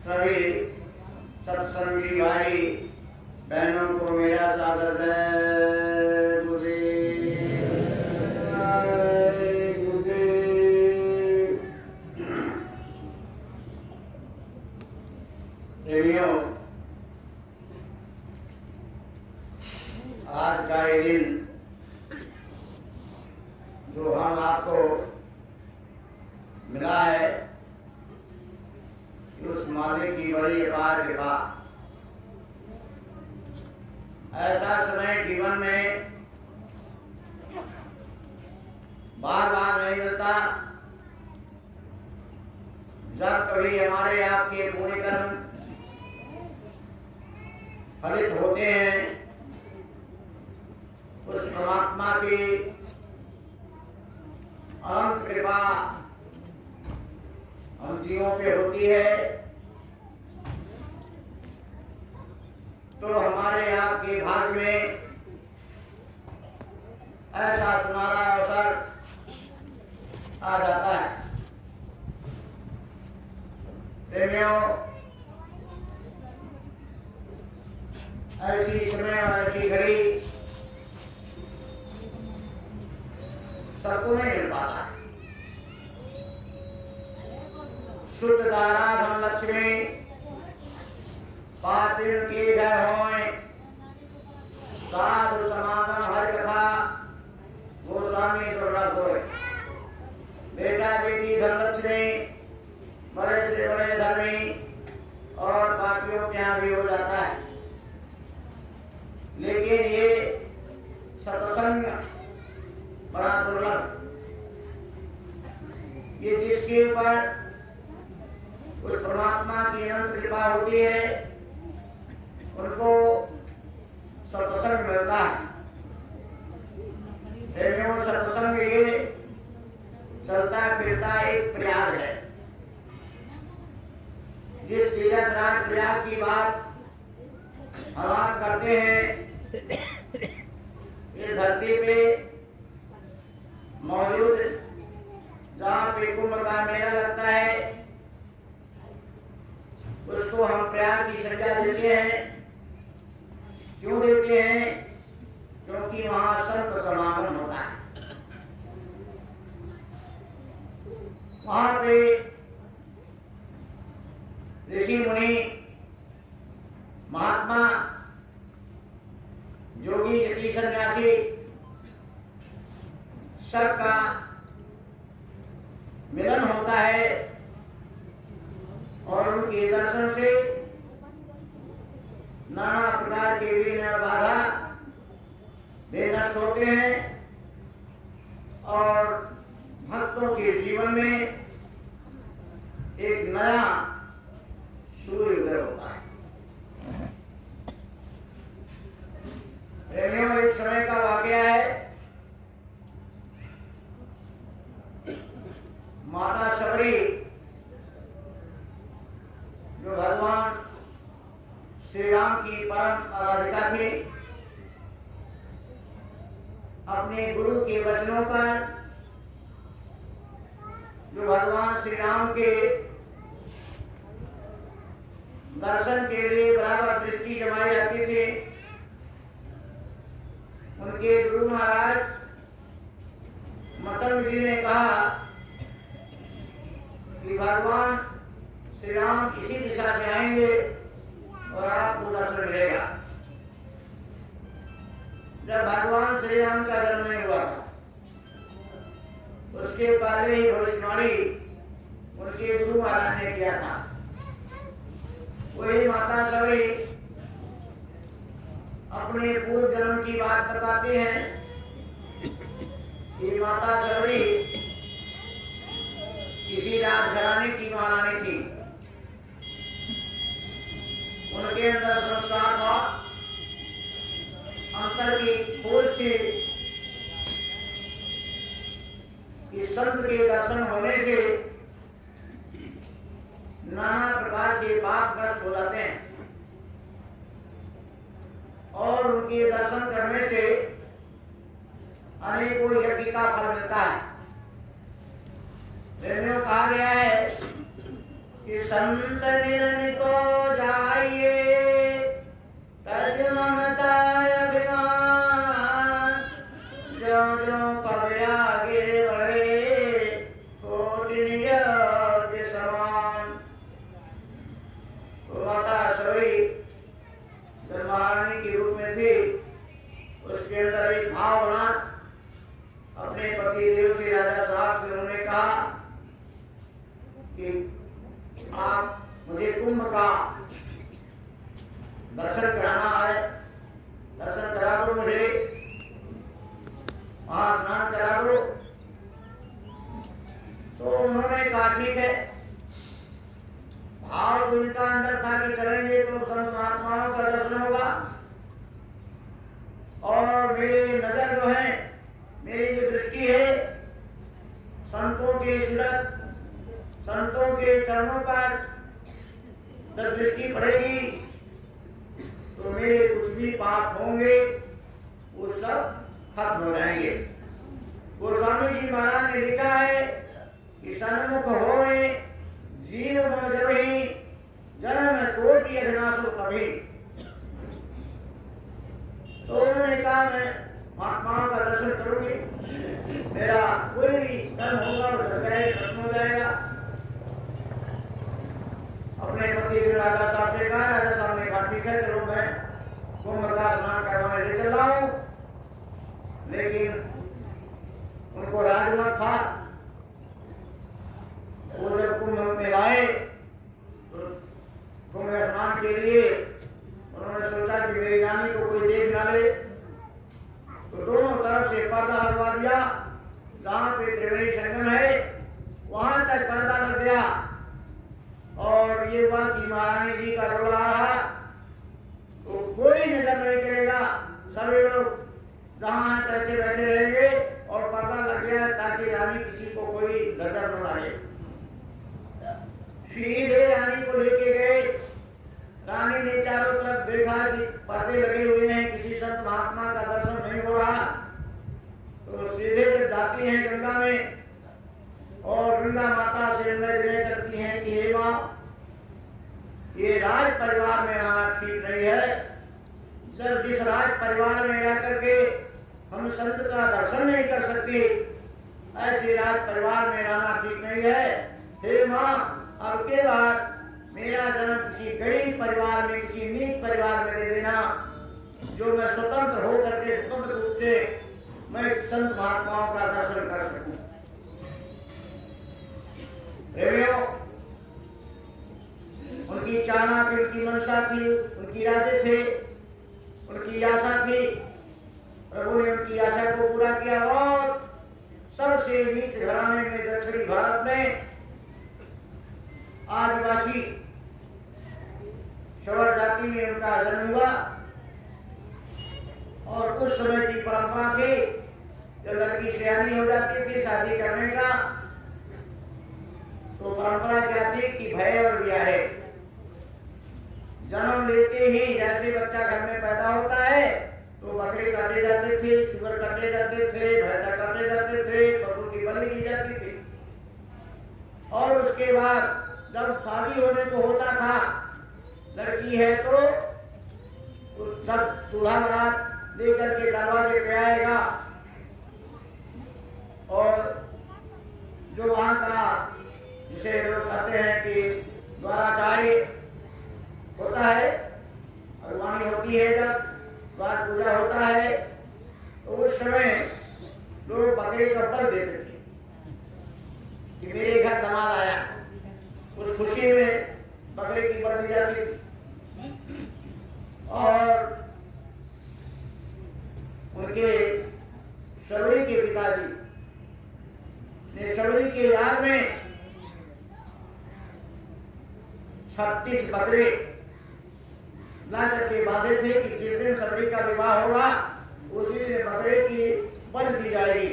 सभी सत्संगी भाई बहनों को मेरा सादर जय गुरुदेव। प्रेमियों, आज का ये दिन जो हम आपको मिला है, उस मालिक की बड़ी अपार कृपा। ऐसा समय जीवन में बार बार नहीं मिलता जब कभी हमारे आपके पुण्य कर्म फलित होते हैं। उस परमात्मा की अनंत कृपा हम जीवों पे होती है तो हमारे आपके भाग्य में ऐसा सुनहरा अवसर आ जाता है। प्रेमियों, ऐसी समय और ऐसी घड़ी सबको नहीं मिल पाता। शुद्ध धारा धन लक्ष्मी पापिल के घर होए, साधु समागम हर कथा गोस्वामी दुर्लभ होए। बेटा बेटी धन लक्ष्मी बड़े से बड़े धर्मी और पापियों के यहाँ भी हो जाता है, लेकिन ये सत्संग बड़ा दुर्लभ। ये जिसके ऊपर उस परमात्मा की अनंत कृपा होती है उनको सत्संग मिलता है। सत्संग ये चलता फिरता एक प्रयाग है। जिस तीर्थ राज प्रयाग की बात हम आप करते हैं, इस धरती पे मौजूद जहाँ पे कुंभ का मेला लगता है उसको हम प्रयाग की संज्ञा देते हैं। क्यों देते हैं? क्योंकि वहां संत समागम होता है। वहां पे ऋषि मुनि महात्मा जोगी जति सन्यासी सबका मिलन होता है और उनके दर्शन से नाना प्रकार के विघ्न बाधा वे नष्ट होते हैं और भक्तों के जीवन में एक नया सूर्योदय होता है। प्रेमियों, एक समय का वाकया है। माता शबरी जो भगवान श्री राम की परम आराधिका थी, अपने गुरु के वचनों पर जो भगवान श्री राम के दर्शन के लिए बराबर दृष्टि जमाई जाती थी, उनके गुरु महाराज मतंग जी ने कहा कि भगवान श्री राम इसी दिशा से आएंगे और आपको दर्शन मिलेगा। जब भगवान श्री राम का जन्म नहीं हुआ था, उसके पहले ही भविष्यवाणी उनके गुरु महाराज ने किया था। वही माता शबरी अपने पूर्व जन्म की बात बताते हैं कि माता शबरी किसी राजघराने की महारानी थी। उनके अंदर संस्कार था, अंतर की खोज थी कि संत के दर्शन होने से नाना प्रकार के पाप नष्ट हो जाते हैं और उनके दर्शन करने से अनेकों यज्ञ का फल मिलता है। कहा गया है कि संत मिलन को जाइए तज ममता अभिमान, जो जो पग आगे बढ़े कोटि निज के समान। माता सवरी जब महारानी के रूप में थी, उसके अंदर एक भाव बना। अपने पति देव से, राजा साहब से उन्होंने कहा कि आप मुझे कुंभ का दर्शन कराना है, दर्शन करा दो मुझे, वहां स्नान करा दो। तो उन्होंने कहा ठीक है। भाव तो इनका अंदर था कि चलेंगे तो संत महात्माओं का दर्शन होगा, और मेरी नजर जो है, मेरी जो दृष्टि है, संतों के सूरत, संतों के चरणों पर जब दृष्टि पड़ेगी तो मेरे कुछ भी पाप होंगे वो सब खत्म हो जाएंगे। गोस्वामी जी महाराज ने लिखा है कि सन्मुख होए जीव मन जबहि, जन्म कोटि अघनासो कभी। तो उन्होंने कहा मैं महात्माओं का दर्शन करूंगी, मेरा कोई कर्म होगा वो खत्म हो जाएगा। अपने पति के राजा साहब से कहा, राजा साहब ने कहा ठीक है चलो मैं कुंभ का स्नान करवाने ले चल रहा हूं। लेकिन उनको राजमत था, वो जब कुंभ में आए तो कुंभ स्नान के लिए उन्होंने सोचा कि मेरी रानी को कोई देख ना ले, तो दोनों तरफ से पर्दा लगवा दिया। जहां पे त्रिवेणी संगम है वहां तक पर्दा लग गया, और ये हुआ कि महारानी जी का डोला आ रहा तो कोई नजर नहीं करेगा, सभी लोग जहां तैसे बैठे रहेंगे, और पर्दा लग गया ताकि रानी किसी को कोई नजर न लाए। सीधे रानी को लेके गए। रानी ने चारों तरफ देखा कि पर्दे लगे हुए हैं, किसी संत महात्मा का दर्शन नहीं हो रहा। तो सीधे जब जाती हैं गंगा में, और गंगा माता से विनय करती हैं कि हे मां, ये राज परिवार में आना ठीक नहीं है। जब जिस राज परिवार में रह करके हम संत का दर्शन नहीं कर सकते, ऐसे राज परिवार में रहना ठीक नहीं है। हे मां, अब के बाद मेरा जन्म किसी गरीब परिवार में, किसी नीच परिवार में दे देना, जो मैं स्वतंत्र होकर के, स्वतंत्र रूप से मैं संत महात्माओं का दर्शन कर सकूं। उनकी चाहना थी, उनकी मंशा थी, उनकी इरादे थे, उनकी आशा थी। प्रभु ने उनकी आशा को पूरा किया। और सबसे नीच घराने में, दक्षिणी भारत में आदिवासी शवर जाति में उनका जन्म हुआ। और उस समय की परंपरा थी, जब लड़की सयानी हो जाती थी शादी करने का, तो परंपरा क्या थी कि भय और ब्याहे। जन्म लेते ही जैसे बच्चा घर में पैदा होता है तो बकरे काटे जाते थे, सुअर काटे जाते थे, भैंसा काटे जाते थे, पशु की बलि दी जाती थी। और उसके बाद जब शादी होने को होता था, लड़की है तो सब दूल्हा बारात लेकर के दरवाजे पे आएगा, और जो वहां का, जिसे लोग कहते हैं कि द्वाराचार्य होता है, अगवानी होती है, जब द्वार पूजा होता है, तो उस समय लोग बकरे का बल देते थे कि मेरे घर दामाद आया। उस खुशी में बकरे की बल दी जाती थी। और उनके शबरी के पिताजी ने शबरी के याद में 36 बकरे ला करके बांधे थे कि जिस दिन शबरी का विवाह होगा उसी दिन बकरे की बलि दी जाएगी।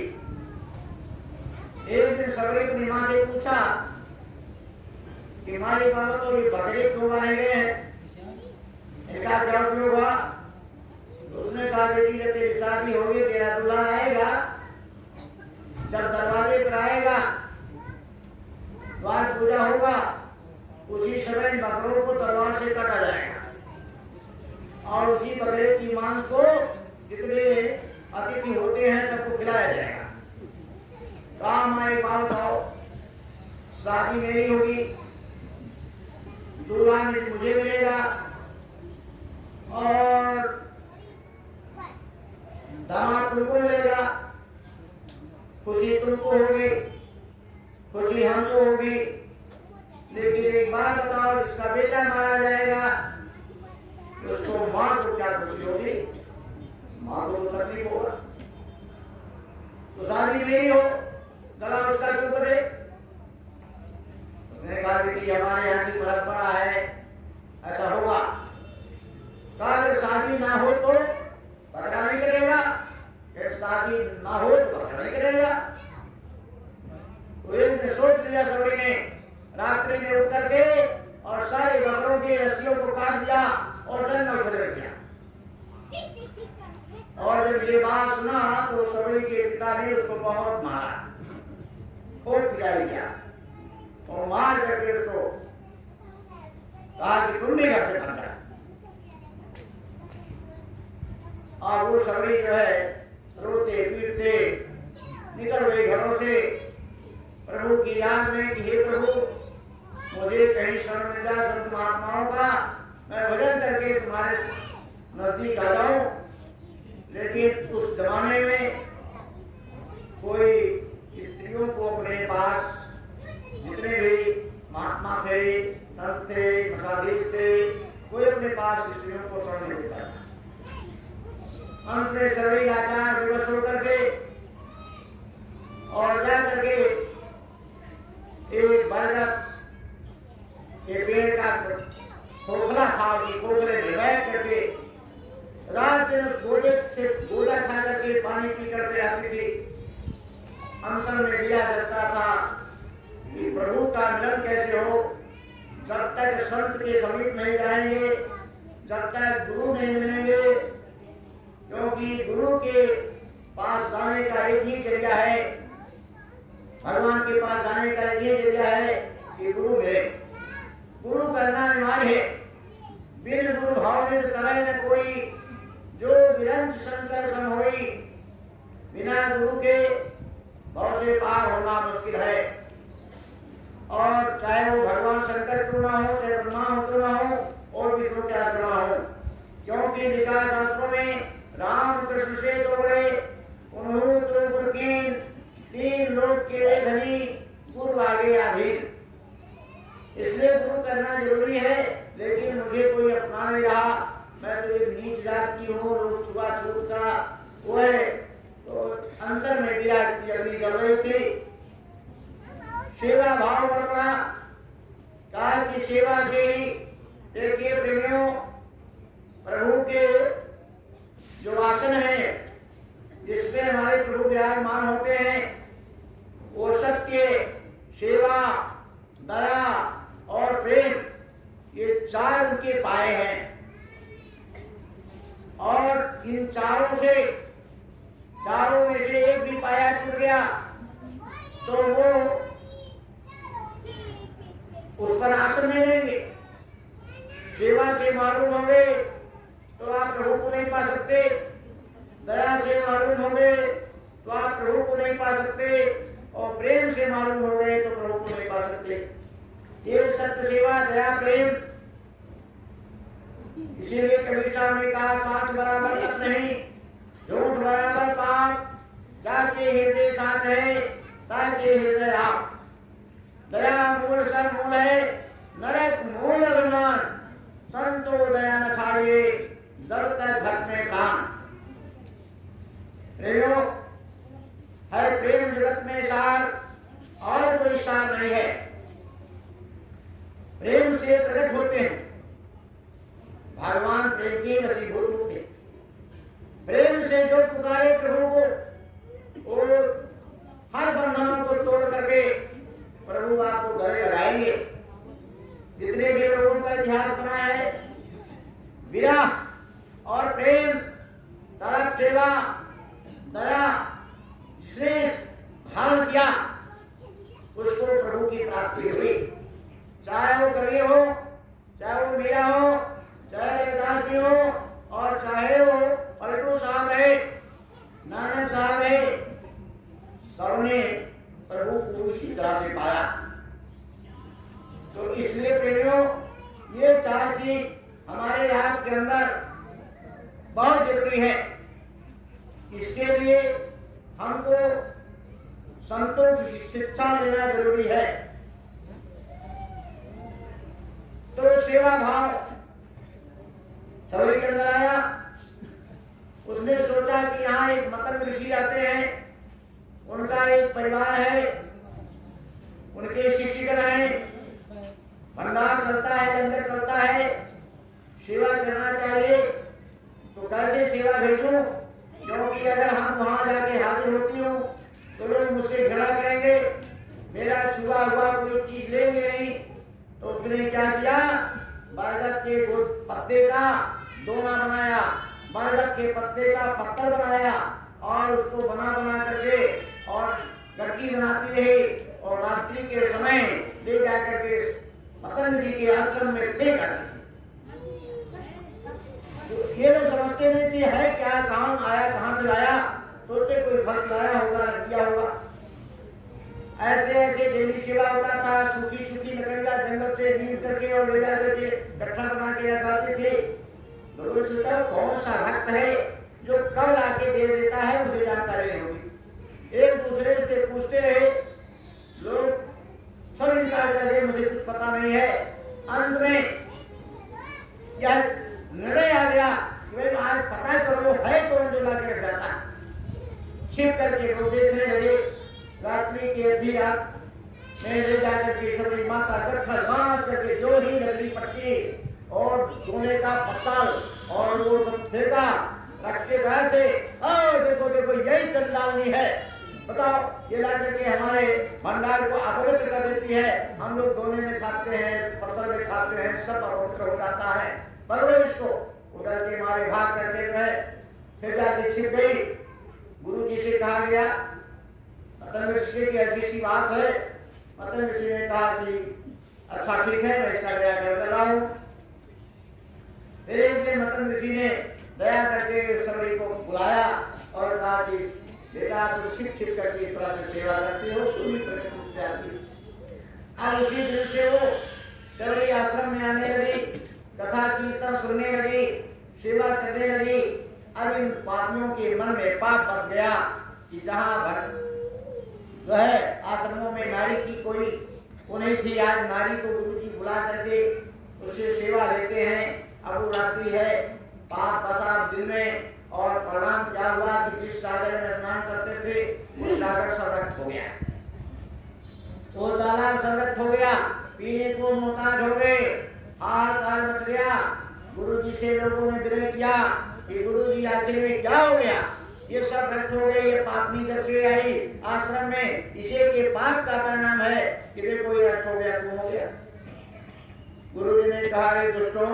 एक दिन शबरी अपनी मां से पूछा कि मां, ये बाबा तो ये बकरे क्यों बांधे गए हैं, इनका क्या उपयोग हुआ? तो उसने कहा बेटी, जब तेरी शादी होगी, तेरा दूल्हा आएगा, जब दरवाजे पर आएगा, द्वार पूजा होगा, उसी समय बकरों को तलवार से काटा जाएगा और उसी बकरे की मांस को जितने अतिथि होते हैं सबको खिलाया जाएगा। काम आए बात बताओ, शादी मेरी होगी, दूल्हा में मुझे मिलेगा और दामाद तुमको मिलेगा, खुशी तुमको होगी, खुशी हमको होगी। लेकिन एक बात बताओ, जिसका बेटा मारा जाएगा तो उसको मां को क्या खुशी होगी? मां को तो तकलीफ होगा। तो शादी मेरी हो, गला उसका क्यों करे? उसने कहा बेटी हमारे यहाँ की परंपरा है, ऐसा होगा। कहा अगर शादी ना हो तो बकरा नहीं करेगा, फिर शादी ना हो तो बकरा नहीं करेगा। तो एक ने सोच लिया, सभी ने रात्रि में उठ करके और सारे बकरों के रस्सियों को काट दिया और जंगल खदेड़ दिया। और जब ये बात सुना तो सबरी के पिता ने उसको बहुत मारा, खूब पिटाई किया और मार करके उसको कहा कि तुम भी घर से भाग जा। और वो सबरी जो है रोते पीटते निकल गए घरों से प्रभु की याद में कि हे प्रभु, मुझे कहीं शरण मिल जाए संत महात्माओं का, मैं भजन करके तुम्हारे नजदीक आ जाऊं। लेकिन उस जमाने में कोई स्त्रियों को अपने पास, जितने भी महात्मा थे, संत थे, मठाधीश थे, कोई अपने पास स्त्रियों को शरण नहीं देता। अंत में सभी लाचार विवश होकर के और जा करके एक बरगद के पेड़ का खोखला था, उसके खोखले में बैठ करके रात दिन उस गोले से गोला खा करके पानी पी करके आती थी। अंतर में दिया जलता था कि प्रभु का मिलन कैसे हो। जब तक संत के समीप नहीं जाएंगे, जब तक गुरु नहीं मिलेंगे, क्योंकि गुरु के पास जाने का एक ही जरिया है, भगवान के पास जाने का एक ही जरिया है कि गुरु मिले। गुरु करना अनिवार्य है, बिन गुरु भाव में करे न कोई, जो विरंच शंकर सम होई। बिना गुरु के भव से पार होना मुश्किल है। और चाहे वो भगवान शंकर क्यों ना हो, चाहे ब्रह्मा हो क्यों ना हो, और विष्णु क्या क्यों ना हो, क्योंकि लिखा शास्त्रों में राम कृष्ण से तो बड़े उन्होंने तो गुरकीन, तीन लोग के लिए धनी, गुरु आगे अधीन। इसलिए गुरु करना जरूरी है। लेकिन मुझे कोई अपना नहीं रहा, मैं तो एक नीच जात की हूँ, लोग छुआछूत का वो है, तो अंतर में गिरा जल्दी कर रही थी। सेवा भाव बढ़ रहा, कहा कि सेवा से ही देखिए प्रेमियों, प्रभु के जो आसन है जिसमें हमारे प्रभु विराजमान होते हैं, वो सत्य, सेवा, दया और प्रेम, ये चार उनके पाए हैं। और इन चारों से, चारों में से एक भी पाया टूट गया तो वो उस पर आसन नहीं लेंगे। सेवा से मालूम होंगे तो आप प्रभु को नहीं पा सकते, दया से मालूम होंगे तो आप प्रभु को नहीं पा सकते, और प्रेम से मालूम हो गए तो प्रभु को नहीं पा सकते। ये सत्य, सेवा, दया, प्रेम। इसीलिए कबीर साहब ने कहा, साच बराबर सच नहीं, झूठ बराबर पाप, जाके हृदय साच है, ताके हृदय आप। दया मूल सब मूल है, नरक मूल अभिमान, संतो दया न छाड़िए, जब तक घट में प्राण। प्रेमियों, है प्रेम जगत में सार, और कोई सार नहीं है। प्रेम से प्रकट होते हैं भगवान, प्रेम के वशीभूत होते हैं। प्रेम से जो पुकारे प्रभु को, वो हर बंधनों को तोड़ करके प्रभु आपको गले लगाएंगे। जितने भी लोगों का इतिहास बना है, विरह और प्रेम, तड़प, सेवा, दया, श्रेष्ठ धारण किया, उसको प्रभु की प्राप्ति हुई। चाहे वो कबीर हो, चाहे वो मीरा हो, चाहे रविदास जी हो, और चाहे वो पलटू साहब रहे, नानक साहब रहे, सबने प्रभु को इसी तरह से पाया। तो इसलिए प्रेमियों, ये चार चीज हमारे आप के अंदर बहुत जरूरी है। इसके लिए हमको संतों की शिक्षा लेना जरूरी है। तो सेवा भाव सभी के अंदर आया। उसने सोचा कि यहाँ एक मतंग ऋषि रहते हैं, उनका एक परिवार है, उनके शिष्यगण हैं, भंडार चलता है, लंगर चलता है, सेवा करना चाहिए। तो कैसे सेवा भेजूं? क्योंकि अगर हम वहां जाके हाजिर होती हूँ तो लोग मुझसे घृणा करेंगे, मेरा छुआ हुआ कोई चीज लेंगे नहीं। तो उसने क्या किया? बरगद के पत्ते का दोना बनाया, बरगद के पत्ते का पत्थर बनाया और उसको बना बना करके और गट्टी बनाती रही और रात्रि के समय ले जाकर के मतंग जी के आश्रम में फेंक आती। ये लोग समझते नहीं कि है क्या, कहाँ आया, कहाँ से लाया, सोचते कोई फल लाया होगा, रख दिया होगा। ऐसे ऐसे डेली सेवा होता था। सूखी सूखी लकड़ियां जंगल से नींद करके और ले जा करके गट्ठा बना के रखाते थे। लोगों से तब कौन सा भक्त है जो कब लाके दे देता है, मुझे जानकारी नहीं होगी। एक दूसरे से पूछते रहे, लोग सब इनकार कर गए, मुझे कुछ पता नहीं है। अंत में यह निर्णय आ गया कि भाई आज पता करो है कौन जो लाके रख जाता है। छिप करके लोग देखने लगे। रात्रि के आधी रात में ले जाकर के सभी माता गट्ठा बांध करके जो ही लकड़ी पट्टी और सोने का पत्तल और वो फेंका रखते से, देखो देखो यही चंडालनी है। बताओ, ये ला करके हमारे भंडार को अपवित्र कर देती है। हम लोग दोने में खाते हैं, पत्थर में खाते हैं, सब अपवित्र हो जाता है। पकड़ो इसको। उधर के मारे भाग करके गए, फिर जाके छिप गई। गुरु जी से कहा गया, मतंग ऋषि की ऐसी सी बात है। मतंग ऋषि ने कहा कि अच्छा ठीक है, मैं इसका दया कर रहा हूँ। फिर एक दिन मतंग ऋषि ने दया करके सबरी को बुलाया और कहा कि बेटा तुम छिप छिप करके इस तरह से सेवा करती हो, तुम ही प्रश्न से आती। अब उसी दिन से वो सबरी आश्रम में आने लगी, कथा कीर्तन सुनने लगी, सेवा करने लगी। अब इन पापियों के मन में पाप बस गया कि जहाँ जो है आश्रमों में नारी की कोई वो नहीं थी, आज नारी को गुरु जी बुला करके उससे सेवा लेते हैं। अब वो रात्रि है, पाप बसा दिल में, और परिणाम क्या हुआ कि जिस सागर में स्नान करते थे वो सागर संरक्त हो गया, वो तालाब संरक्त हो गया, पीने को मोहताज हो गए, हाहाकार मच गया। गुरु जी से लोगों ने विनय किया कि गुरु जी आखिर में क्या हो गया, ये सब रक्त हो गए, ये पापनी जब से आई आश्रम में, इसे के पाप का परिणाम है कि देखो ये रक्त हो गया, क्यों हो गया। गुरु जी ने कहा, रे दुष्टों,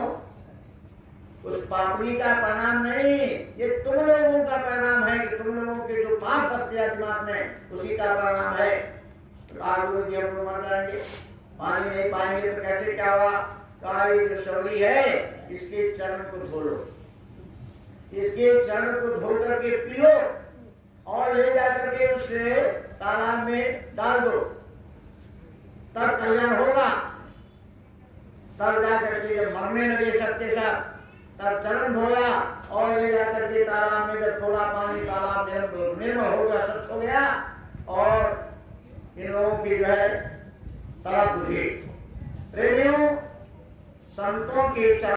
उस पापनी का परिणाम नहीं, ये तुम लोगों का परिणाम है कि तुम लोगों के जो पाप बस गया दिमाग में, उसी का परिणाम है। तो गुरु जी हम लोग मर जाएंगे, पानी नहीं पाएंगे तो कैसे क्या हुआ। कहा ये जो शबरी है इसके चरण को धो लो, इसके चरण को धो करके पियो और ले जाकर के उसे तालाब में डाल दो, तब कल्याण होगा। तब जाकर के मरने लगे सबके सब, तब चरण धोया और ले जाकर के तालाब में जब थोड़ा पानी तालाब निर्मल हो गया, स्वच्छ हो गया, और इन लोगों की जो है तलब बुझी। प्रेमियों, संतों के